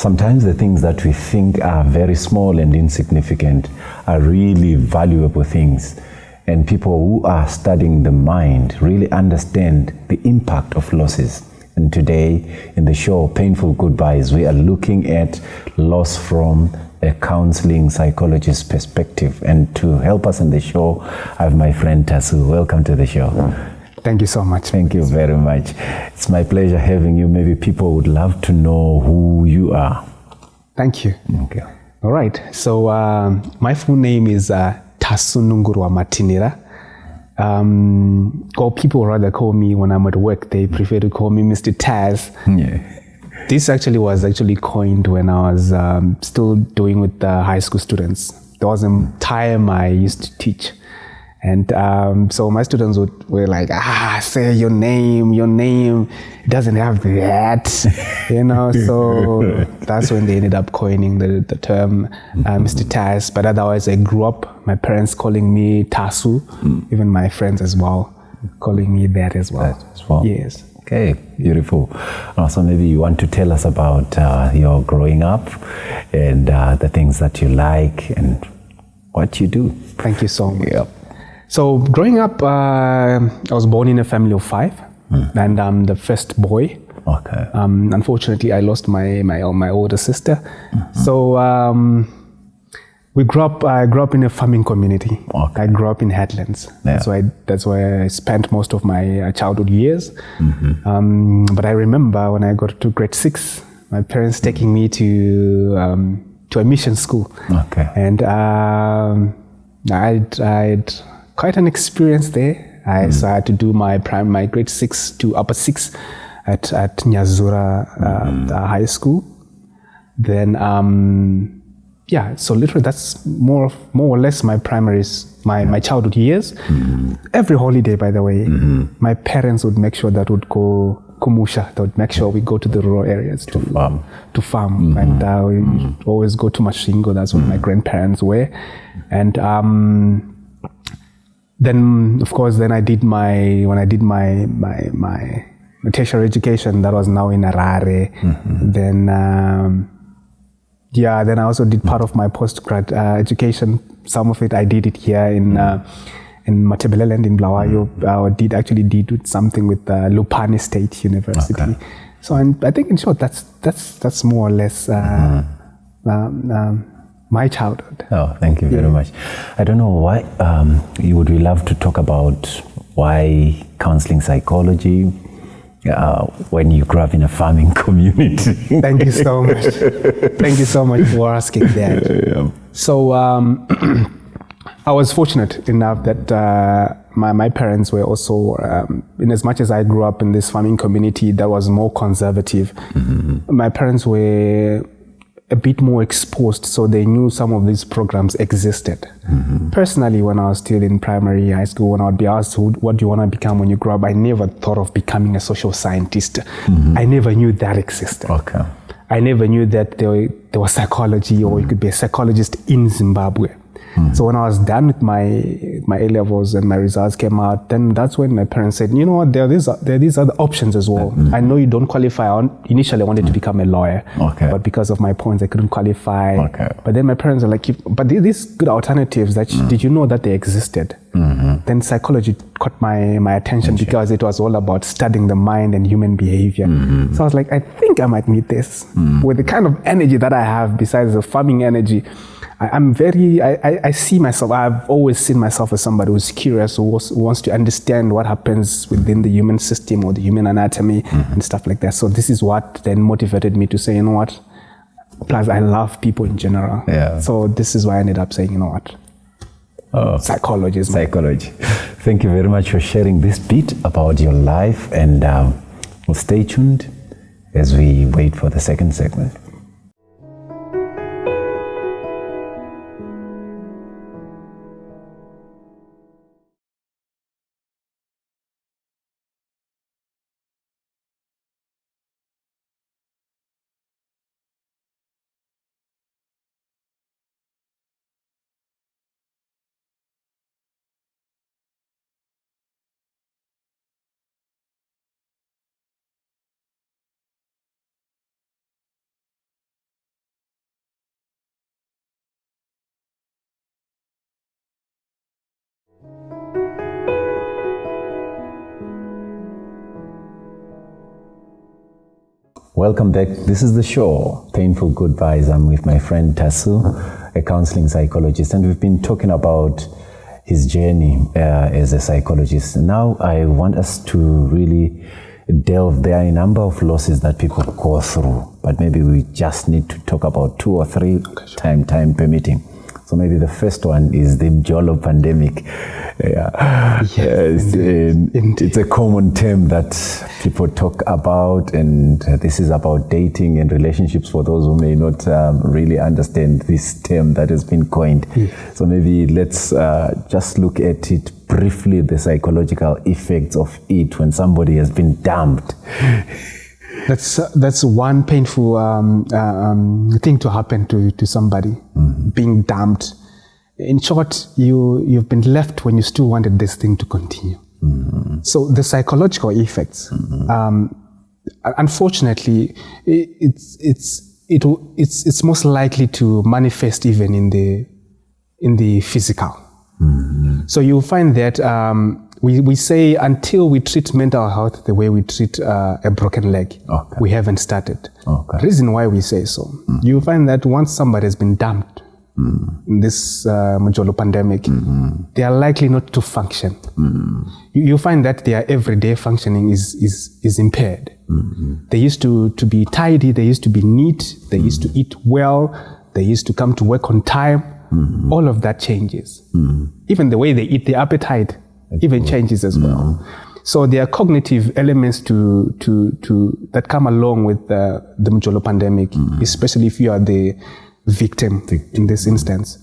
sometimes the things that we think are very small and insignificant are really valuable things. And people who are studying the mind really understand the impact of losses. And today in the show, Painful Goodbyes, we are looking at loss from a counseling psychologist perspective. And to help us in the show, I have my friend Tasu. Welcome to the show. Thank you so much. Thank you very much. It's my pleasure having you. Maybe people would love to know who you are. Thank you. Okay. All right. So my full name is Tasunungurwa Matinhira. Or people rather call me, when I'm at work, they prefer to call me Mr. Taz. Yeah. This was coined when I was still doing with the high school students. There was a time I used to teach. And so my students were like, say your name, it doesn't have that, so that's when they ended up coining the term Mr. Taz. But otherwise, I grew up, my parents calling me Tasu, even my friends as well, calling me that as well. Yes. Okay, beautiful. So maybe you want to tell us about your growing up and the things that you like and what you do. Thank you so much. Yep. So growing up, I was born in a family of 5, and I'm the first boy. Okay. Unfortunately, I lost my older sister. So I grew up in a farming community. Okay. I grew up in Headlands. Yeah. That's where I spent most of my childhood years. But I remember when I got to grade 6, my parents taking me to a mission school. Okay. And I'd quite an experience there. So I had to do my grade 6 to upper 6 at Nyazura high school. Then, so literally that's more or less my my childhood years. Every holiday, by the way, my parents would make sure that would go Kumusha. They would make sure we go to the rural areas to farm. And we always go to Mashingo. That's where my grandparents were. And then, of course, when I did my tertiary education, that was now in Harare. Then, then I also did part of my postgrad education. Some of it I did it here in Matebeleland in Blawayo. I did something with Lupane State University. Okay. So I think, in short, that's more or less my childhood. Oh, thank you very much. I don't know why you would love to talk about why counseling psychology when you grew up in a farming community. Thank you so much. Thank you so much for asking that. Yeah. So I was fortunate enough that my parents were also, in as much as I grew up in this farming community that was more conservative, my parents were a bit more exposed, so they knew some of these programs existed. Personally, when I was still in primary high school, when I would be asked, what do you want to become when you grow up, I never thought of becoming a social scientist. I never knew that existed. Okay. I never knew that there was psychology, or you could be a psychologist in Zimbabwe. So when I was done with my A-levels and my results came out, then that's when my parents said, you know what, there are these other options as well. I know you don't qualify. Initially, I wanted to become a lawyer, but because of my points, I couldn't qualify. Okay. But then my parents are like, but these good alternatives, did you know that they existed? Then psychology caught my attention because it was all about studying the mind and human behavior. So I was like, I think I might need this. With the kind of energy that I have, besides the farming energy, I see myself, I've always seen myself as somebody who's curious, who wants to understand what happens within the human system or the human anatomy and stuff like that. So this is what then motivated me to say, you know what, plus I love people in general. Yeah. So this is why I ended up saying, you know what, psychology. Thank you very much for sharing this bit about your life, and we'll stay tuned as we wait for the second segment. Welcome back. This is the show, Painful Goodbyes. I'm with my friend Tasu, a counseling psychologist, and we've been talking about his journey as a psychologist. Now I want us to really delve. There are a number of losses that people go through, but maybe we just need to talk about 2 or 3 time permitting. So maybe the first one is the Mjolo pandemic. It's a common term that people talk about, and this is about dating and relationships for those who may not really understand this term that has been coined. So maybe let's just look at it briefly, the psychological effects of it when somebody has been dumped. That's one painful thing to happen to somebody, being dumped. In short, you've been left when you still wanted this thing to continue. So the psychological effects, unfortunately, it's most likely to manifest even in the physical. So you'll find that we say until we treat mental health the way we treat a broken leg, we haven't started. The reason why we say so, you'll find that once somebody has been dumped in this Mjolo pandemic, they are likely not to function. You find that their everyday functioning is impaired. They used to be tidy, they used to be neat, they used to eat well, they used to come to work on time. All of that changes. Even the way they eat, the appetite even changes as well. So there are cognitive elements to that come along with the Mjolo pandemic, especially if you are the victim in this instance.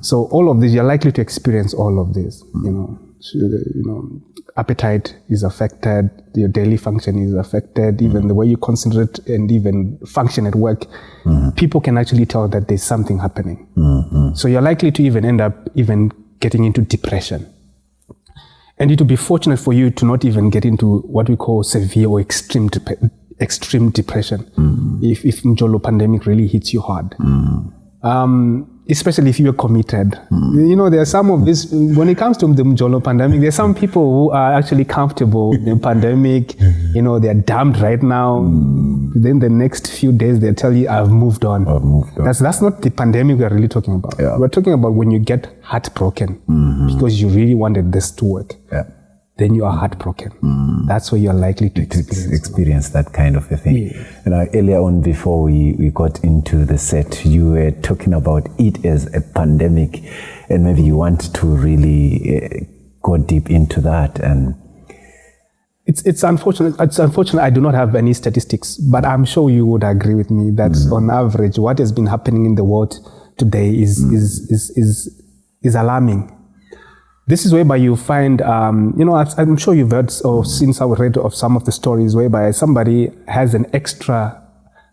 So all of this, you're likely to experience all of this. Appetite is affected, your daily function is affected, even the way you concentrate and even function at work. People can actually tell that there's something happening. So you're likely to even end up even getting into depression. And it will be fortunate for you to not even get into what we call severe or extreme depression if Mjolo pandemic really hits you hard. Especially if you're committed. There are some of this, when it comes to the Mjolo pandemic, there are some people who are actually comfortable with the pandemic. They're dumped right now. Then the next few days, they tell you, I've moved on. That's not the pandemic we're really talking about. We're talking about when you get heartbroken because you really wanted this to work. Then you are heartbroken. That's where you're likely to experience that kind of a thing. Earlier on, before we got into the set, you were talking about it as a pandemic, and maybe you want to really go deep into that. And it's unfortunate. It's unfortunate. I do not have any statistics, but I'm sure you would agree with me that on average, what has been happening in the world today is alarming. This is whereby you find, I'm sure you've heard or seen some read of some of the stories whereby somebody has an extra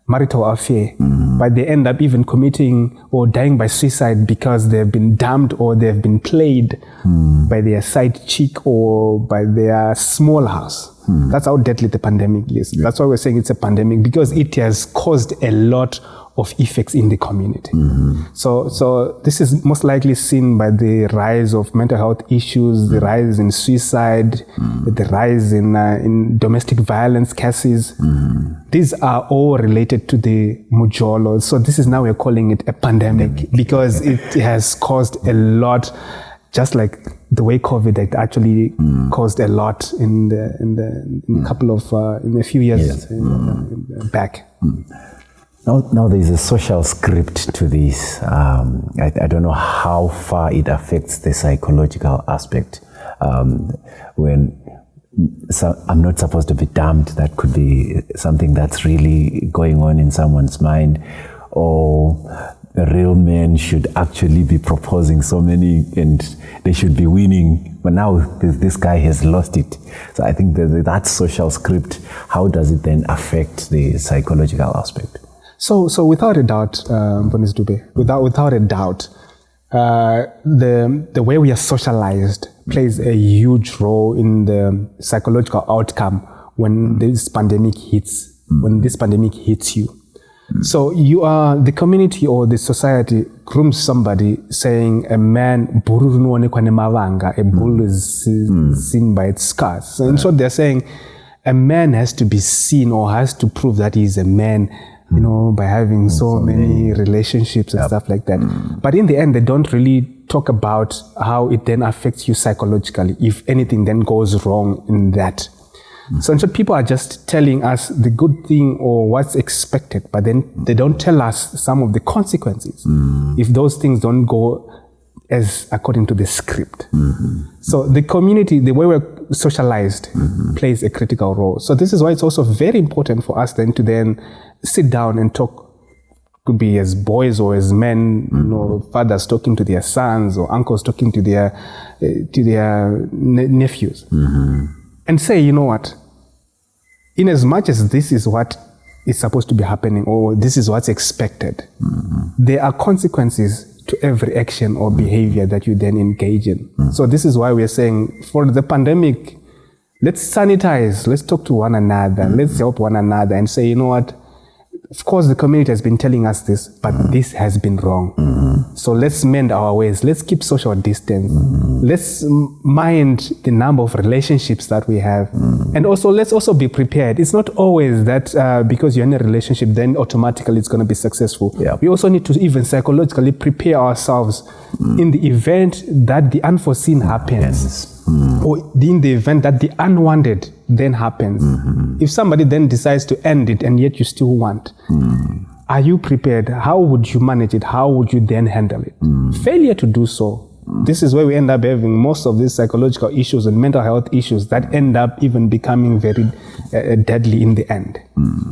marital affair, but they end up even committing or dying by suicide because they've been dumped or they've been played by their side chick or by their small house. That's how deadly the pandemic is. That's why we're saying it's a pandemic, because it has caused a lot of effects in the community. So this is most likely seen by the rise of mental health issues, the rise in suicide, the rise in domestic violence cases. These are all related to the Mjolo. So this is now we're calling it a pandemic because it has caused a lot, just like the way COVID actually caused a lot in a few years back. Now there's a social script to this. I don't know how far it affects the psychological aspect. When I'm not supposed to be dumped, that could be something that's really going on in someone's mind, or the real men should actually be proposing so many and they should be winning, but now this guy has lost it. So I think that social script, how does it then affect the psychological aspect? So without a doubt, Bonis Dube, without a doubt, the way we are socialized plays a huge role in the psychological outcome when this pandemic hits. When this pandemic hits you, so you are the community or the society grooms somebody saying a man, a bull is seen by its scars. So in short, they're saying a man has to be seen or has to prove that he's a man, by having so many relationships and stuff like that. But in the end, they don't really talk about how it then affects you psychologically, if anything then goes wrong in that. So in short, people are just telling us the good thing or what's expected, but then they don't tell us some of the consequences if those things don't go as according to the script. So the community, the way we're socialized, plays a critical role. So this is why it's also very important for us then to then sit down and talk. Could be as boys or as men, fathers talking to their sons or uncles talking to their nephews, and say, you know what, in as much as this is what is supposed to be happening or this is what's expected, there are consequences to every action or behavior that you then engage in. So this is why we're saying for the pandemic, let's sanitize, let's talk to one another, let's help one another and say, you know what, of course the community has been telling us this, but this has been wrong. So let's mend our ways, let's keep social distance, let's mind the number of relationships that we have, and also let's also be prepared. It's not always that because you're in a relationship then automatically it's going to be successful. We also need to even psychologically prepare ourselves in the event that the unforeseen happens. Or in the event that the unwanted then happens. If somebody then decides to end it and yet you still want, are you prepared? How would you manage it? How would you then handle it? Failure to do so. This is where we end up having most of these psychological issues and mental health issues that end up even becoming very deadly in the end.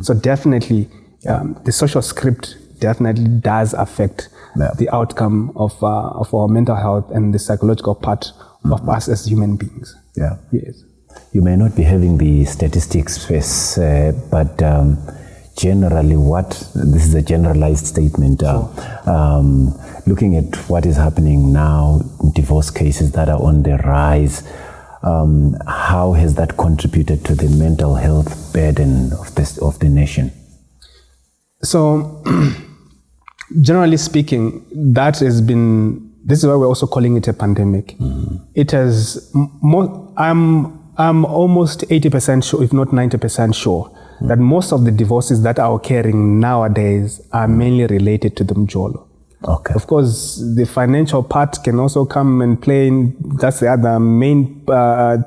So definitely the social script definitely does affect the outcome of our mental health and the psychological part of us as human beings. Yes. You may not be having the statistics, but generally this is a generalized statement. Looking at what is happening now, divorce cases that are on the rise, how has that contributed to the mental health burden of the nation? So, generally speaking, this is why we're also calling it a pandemic. It has, I'm almost 80% sure, if not 90% sure, that most of the divorces that are occurring nowadays are mainly related to the mjolo. Okay. Of course, the financial part can also come and play in, that's the other main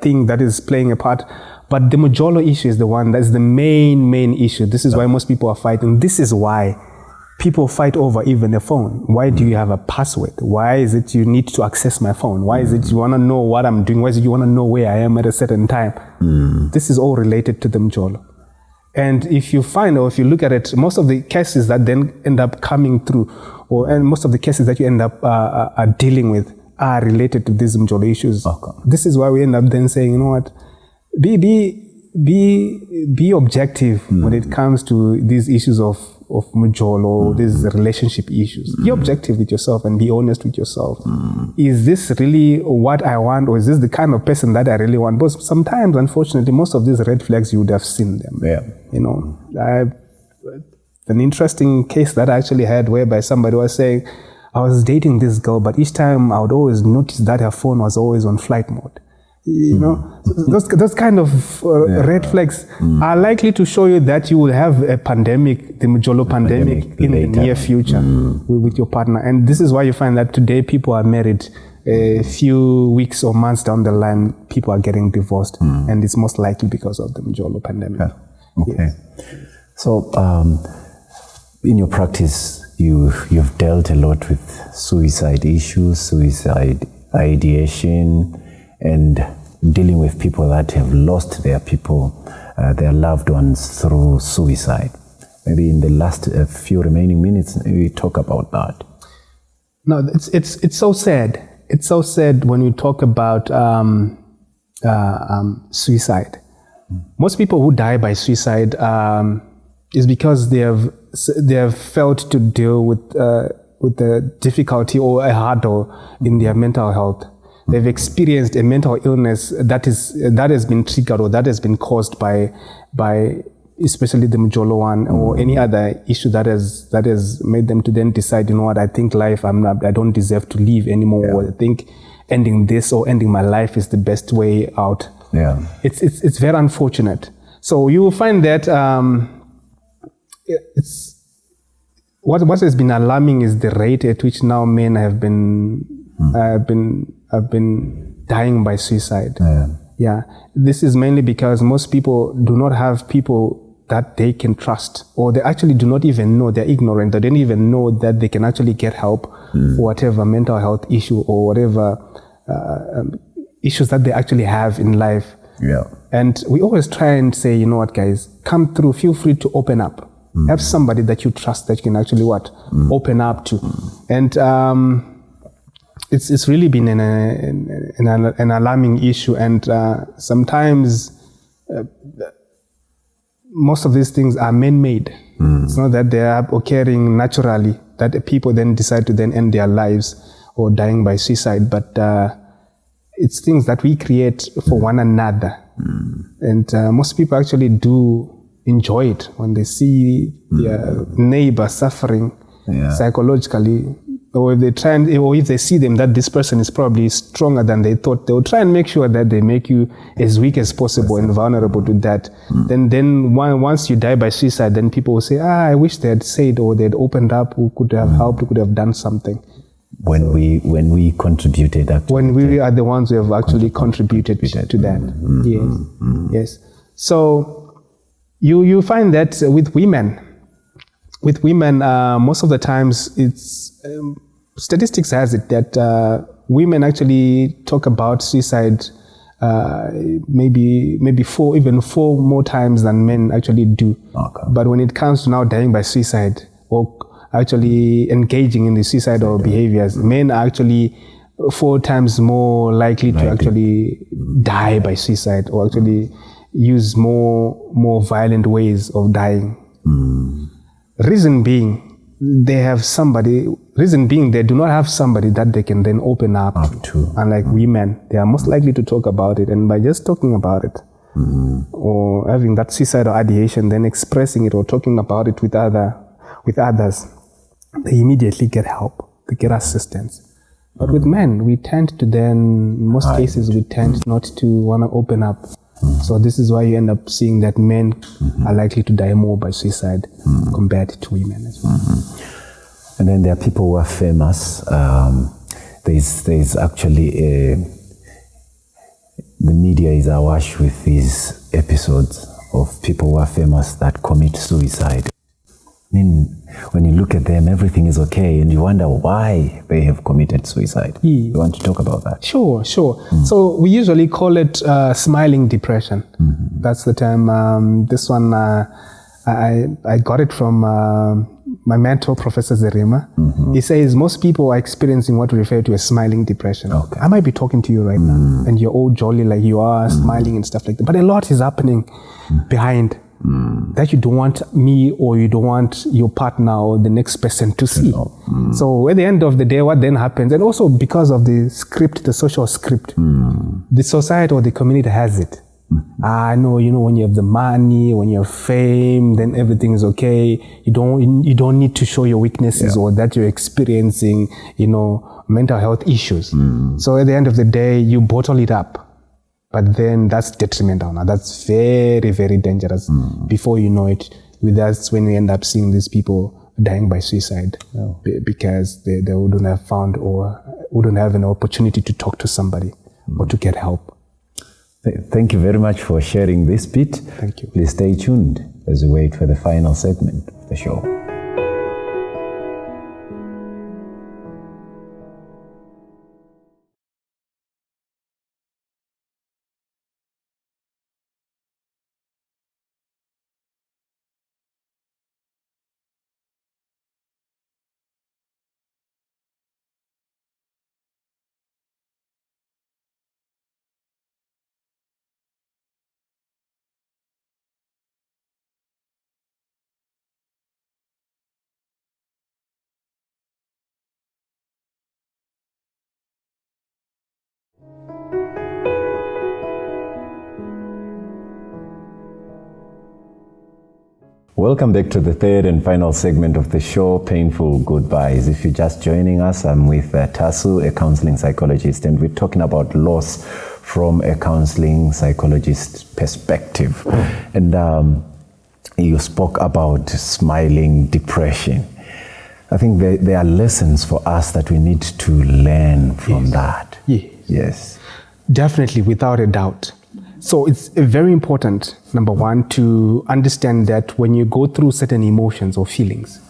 thing that is playing a part. But the mjolo issue is the one that's the main issue. This is why most people are fighting. This is why people fight over even the phone. Why do you have a password? Why is it you need to access my phone? Why is it you want to know what I'm doing? Why is it you want to know where I am at a certain time? This is all related to the mjolo. And if you find, or if you look at it, most of the cases that then end up coming through, and most of the cases that you end up dealing with are related to these mjolo issues. Okay. This is why we end up then saying, you know what, be objective when it comes to these issues of mjolo, these relationship issues. Be objective with yourself and be honest with yourself. Is this really what I want, or is this the kind of person that I really want? But sometimes, unfortunately, most of these red flags, you would have seen them. An interesting case that I actually had whereby somebody was saying, I was dating this girl, but each time I would always notice that her phone was always on flight mode. Those kind of red flags are likely to show you that you will have a pandemic, the mjolo pandemic in the near future with your partner. And this is why you find that today people are married, a few weeks or months down the line, people are getting divorced. And it's most likely because of the mjolo pandemic. Okay. Yes. So, in your practice, you've dealt a lot with suicide issues, suicide ideation, and dealing with people that have lost their their loved ones through suicide. Maybe in the last few remaining minutes, maybe talk about that. No, it's so sad. It's so sad when we talk about suicide. Most people who die by suicide is because they have felt to deal with the difficulty or a hurdle in their mental health. They've experienced a mental illness that has been triggered or that has been caused by especially the mjolo one or any other issue that has made them to then decide, you know what, I think I don't deserve to live anymore. Or I think ending this or ending my life is the best way out. Yeah. It's very unfortunate. So you will find that it's what has been alarming is the rate at which now men have been dying by suicide. Yeah, this is mainly because most people do not have people that they can trust, or they actually do not even know, they're ignorant, they don't even know that they can actually get help for whatever mental health issue or whatever issues that they actually have in life. Yeah. And we always try and say, you know what, guys, come through, feel free to open up. Have somebody that you trust that you can actually open up to. And it's really been an alarming issue. And sometimes most of these things are man-made. It's not that they are occurring naturally, that people then decide to then end their lives or dying by suicide, but it's things that we create for one another. And most people actually do enjoy it when they see their neighbor suffering psychologically, or if they try and, or if they see them that this person is probably stronger than they thought, they will try and make sure that they make you as weak as possible and vulnerable to that. Then once you die by suicide, then people will say, I wish they had said, or they had opened up, who could have helped, who could have done something. When we contributed, actually, when we are the ones who have actually contributed to that. Yes. So you find that with women, most of the times it's statistics has it that women actually talk about suicide maybe four more times than men actually do. Okay. But when it comes to now dying by suicide or actually engaging in the suicidal behaviors, men are actually 4 times more likely to actually die by suicide, or actually use more violent ways of dying. Reason being, they do not have somebody that they can then open up to. Unlike women, they are most likely to talk about it, and by just talking about it, or having that suicidal ideation, then expressing it or talking about it with others, they immediately get help, they get assistance. But with men, we tend to then, in most cases, we tend not to want to open up. So this is why you end up seeing that men are likely to die more by suicide compared to women as well. And then there are people who are famous. There's actually the media is awash with these episodes of people who are famous that commit suicide. I mean, when you look at them, everything is okay, and you wonder why they have committed suicide. You want to talk about that? Sure. So we usually call it smiling depression. That's the term. This one, I got it from my mentor, Professor Zerima. He says most people are experiencing what we refer to as smiling depression. Okay. I might be talking to you right now, and you're all jolly like you are, smiling and stuff like that. But a lot is happening behind. That you don't want me, or you don't want your partner or the next person to see. So at the end of the day, what then happens, and also because of the script, the social script, the society or the community has it. I know, when you have the money, when you have fame, then everything is okay. You don't need to show your weaknesses or that you're experiencing, mental health issues. So at the end of the day, you bottle it up. But then that's detrimental now. That's very, very dangerous. Before you know it, that's when we end up seeing these people dying by suicide because they wouldn't have found or wouldn't have an opportunity to talk to somebody or to get help. Thank you very much for sharing this bit. Thank you. Please stay tuned as we wait for the final segment of the show. Welcome back to the third and final segment of the show, Painful Goodbyes. If you're just joining us, I'm with Tasu, a counseling psychologist, and we're talking about loss from a counseling psychologist perspective. And you spoke about smiling depression. I think there are lessons for us that we need to learn from that. Yes. Definitely, without a doubt. So it's very important, number one, to understand that when you go through certain emotions or feelings,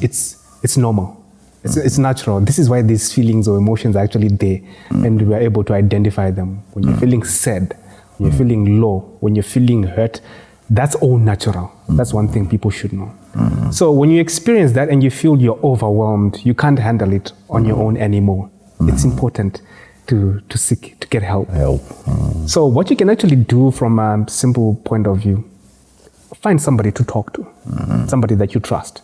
it's normal. It's natural. This is why these feelings or emotions are actually there, and we are able to identify them. When you're feeling sad, when you're feeling low, when you're feeling hurt, that's all natural. That's one thing people should know. So when you experience that and you feel you're overwhelmed, you can't handle it on your own anymore. It's important to get help. So what you can actually do from a simple point of view, find somebody to talk to, somebody that you trust.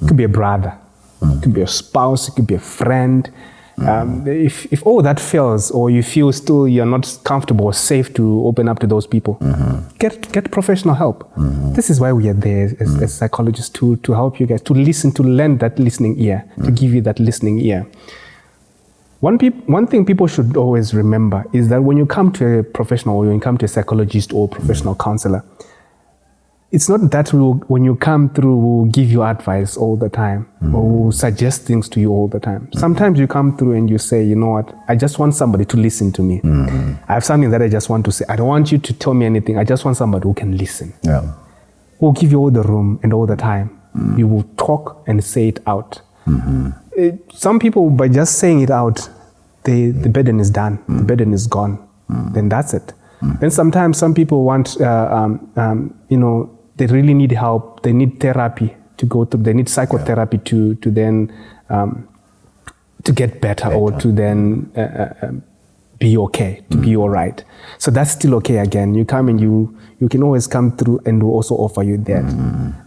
It could be a brother, it could be a spouse, it could be a friend. If all that fails, or you feel still you're not comfortable or safe to open up to those people, get professional help. This is why we are there as psychologists, to help you guys, to listen, to lend that listening ear, to give you that listening ear. One thing people should always remember is that when you come to a professional, or when you come to a psychologist or professional counselor, it's not that when you come through, we'll give you advice all the time, or we'll suggest things to you all the time. Sometimes you come through and you say, you know what, I just want somebody to listen to me. I have something that I just want to say. I don't want you to tell me anything. I just want somebody who can listen. We'll give you all the room and all the time. You will talk and say it out. Some people, by just saying it out, the burden is done, the burden is gone. Then that's it. Then sometimes some people want, they really need help. They need therapy to go through. They need psychotherapy to then to get better, or to then be okay, to be all right. So that's still okay again. You come and you can always come through, and we'll also offer you that.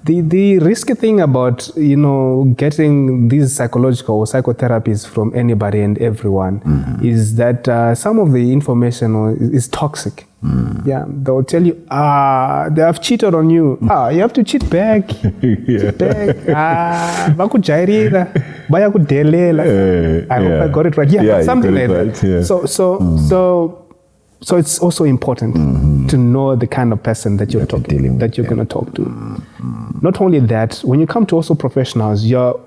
The risky thing about, getting these psychological or psychotherapies from anybody and everyone is that some of the information is toxic. They'll tell you, they have cheated on you. You have to cheat back. Cheat back. I hope I got it right. Something like that. So it's also important to know the kind of person that you're going to talk to. Not only that, when you come to also professionals, you're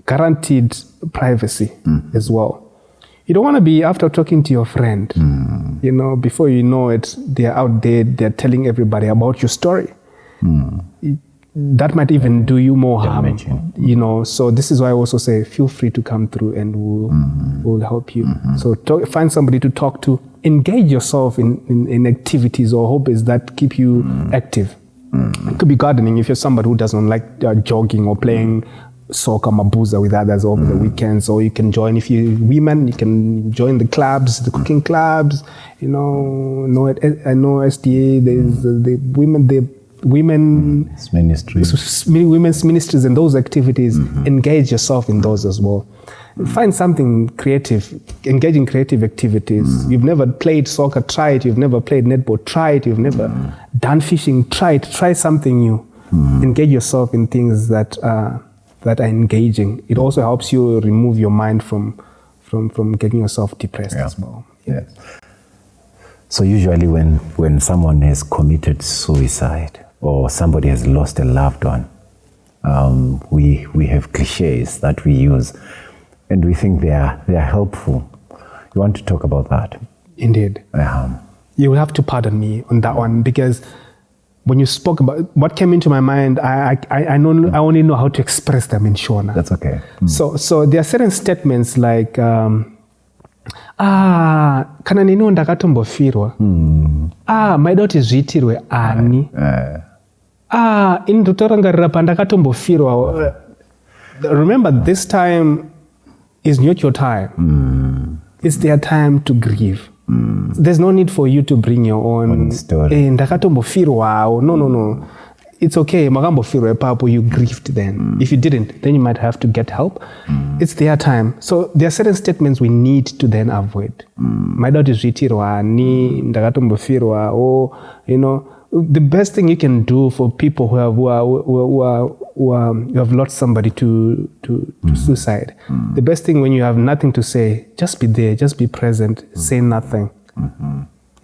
guaranteed privacy as well. You don't want to be, after talking to your friend, before you know it, they're out there, they're telling everybody about your story. That might even do you more harm. So this is why I also say, feel free to come through, and we'll help you. So find somebody to talk to. Engage yourself in activities or hobbies that keep you active. It could be gardening if you're somebody who doesn't like jogging or playing soccer, mabuza with others over the weekends. Or you can join, if you're women, you can join the clubs, the cooking clubs. I know SDA, there's the women's ministries, and those activities. Engage yourself in those as well. Find something creative, engage in creative activities. You've never played soccer, try it. You've never played netball, try it. You've never done fishing, try it. Try something new. Engage yourself in things that are engaging. It also helps you remove your mind from getting yourself depressed as well. So usually when someone has committed suicide, or somebody has lost a loved one, we have cliches that we use, and we think they are helpful. You want to talk about that? Indeed. You will have to pardon me on that one, because when you spoke about what came into my mind, I only know how to express them in Shona. That's okay. So there are certain statements like, kana nino ndakatombofirwa. My daughter zviitirwe ani. Ini ndotorangarira pandakatombofirwa. Remember, this time is not your time. It's their time to grieve. There's no need for you to bring your own story. Ndakatombofirwa. No. It's okay. Magambofirwa papo, you grieved then. If you didn't, then you might have to get help. It's their time. So there are certain statements we need to then avoid. My daughter is zviitirwa ni ndakatombofirwa, or the best thing you can do for people who have lost somebody to suicide. The best thing when you have nothing to say, just be there, just be present, say nothing.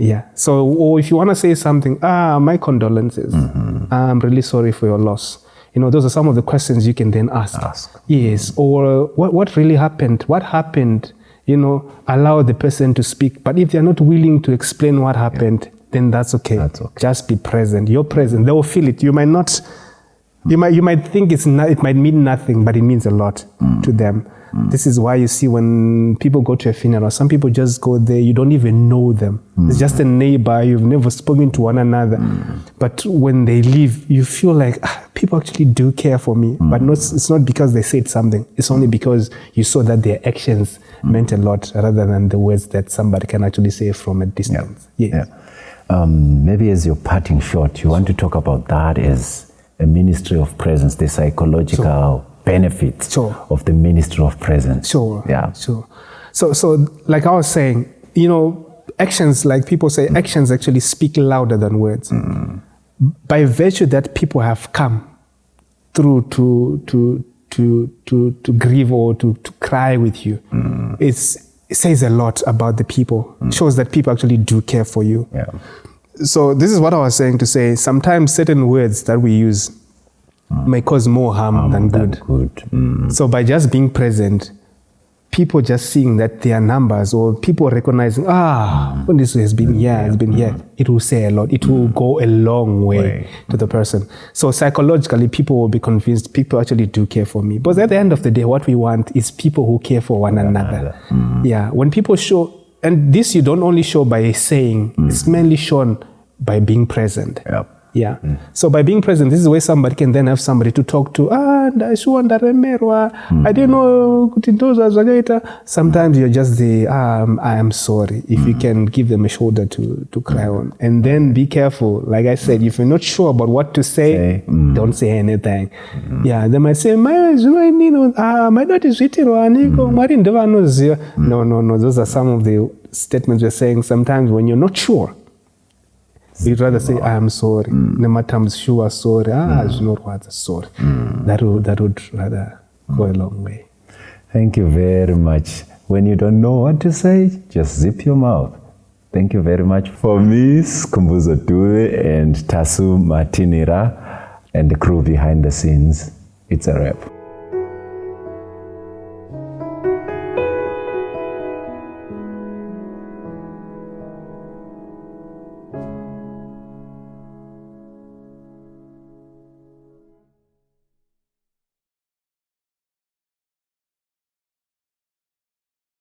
Yeah. So, or if you want to say something, my condolences. I'm really sorry for your loss. You know, those are some of the questions you can then ask. Yes. Or what really happened? What happened? You know, allow the person to speak. But if they're not willing to explain what happened, then that's okay. Just be present. You're present. They will feel it. You might not. You might think it might mean nothing, but it means a lot to them. This is why you see when people go to a funeral, some people just go there, you don't even know them. It's just a neighbor, you've never spoken to one another. But when they leave, you feel like people actually do care for me. But it's not because they said something. It's only because you saw that their actions meant a lot rather than the words that somebody can actually say from a distance. Maybe as your parting shot, you want to talk about that as a ministry of presence, the psychological benefits of the ministry of presence. So like I was saying, you know, actions, like people say, actions actually speak louder than words. By virtue that people have come through to grieve or to cry with you, it says a lot about the people. It shows that people actually do care for you. So this is what I was saying to say, sometimes certain words that we use may cause more harm than good. So by just being present, people just seeing that there are numbers, or people recognizing, when this has been here, has been here, it will say a lot. It will go a long way to the person. So psychologically, people will be convinced people actually do care for me. But at the end of the day, what we want is people who care for one another. When people show, and this you don't only show by saying, it's mainly shown by being present. So by being present, this is where somebody can then have somebody to talk to. I didn't know. Sometimes you're just I am sorry. If you can give them a shoulder to cry on. And then be careful. Like I said, if you're not sure about what to say, don't say anything. They might say, my dad is No. Those are some of the statements we're saying. Sometimes when you're not sure, you'd rather say, I am sorry. No matter I'm sure sorry. Sorry. That would rather go a long way. Thank you very much. When you don't know what to say, just zip your mouth. Thank you very much. For me, Skumbuzo Dube and Tasu Matinhira and the crew behind the scenes, it's a wrap.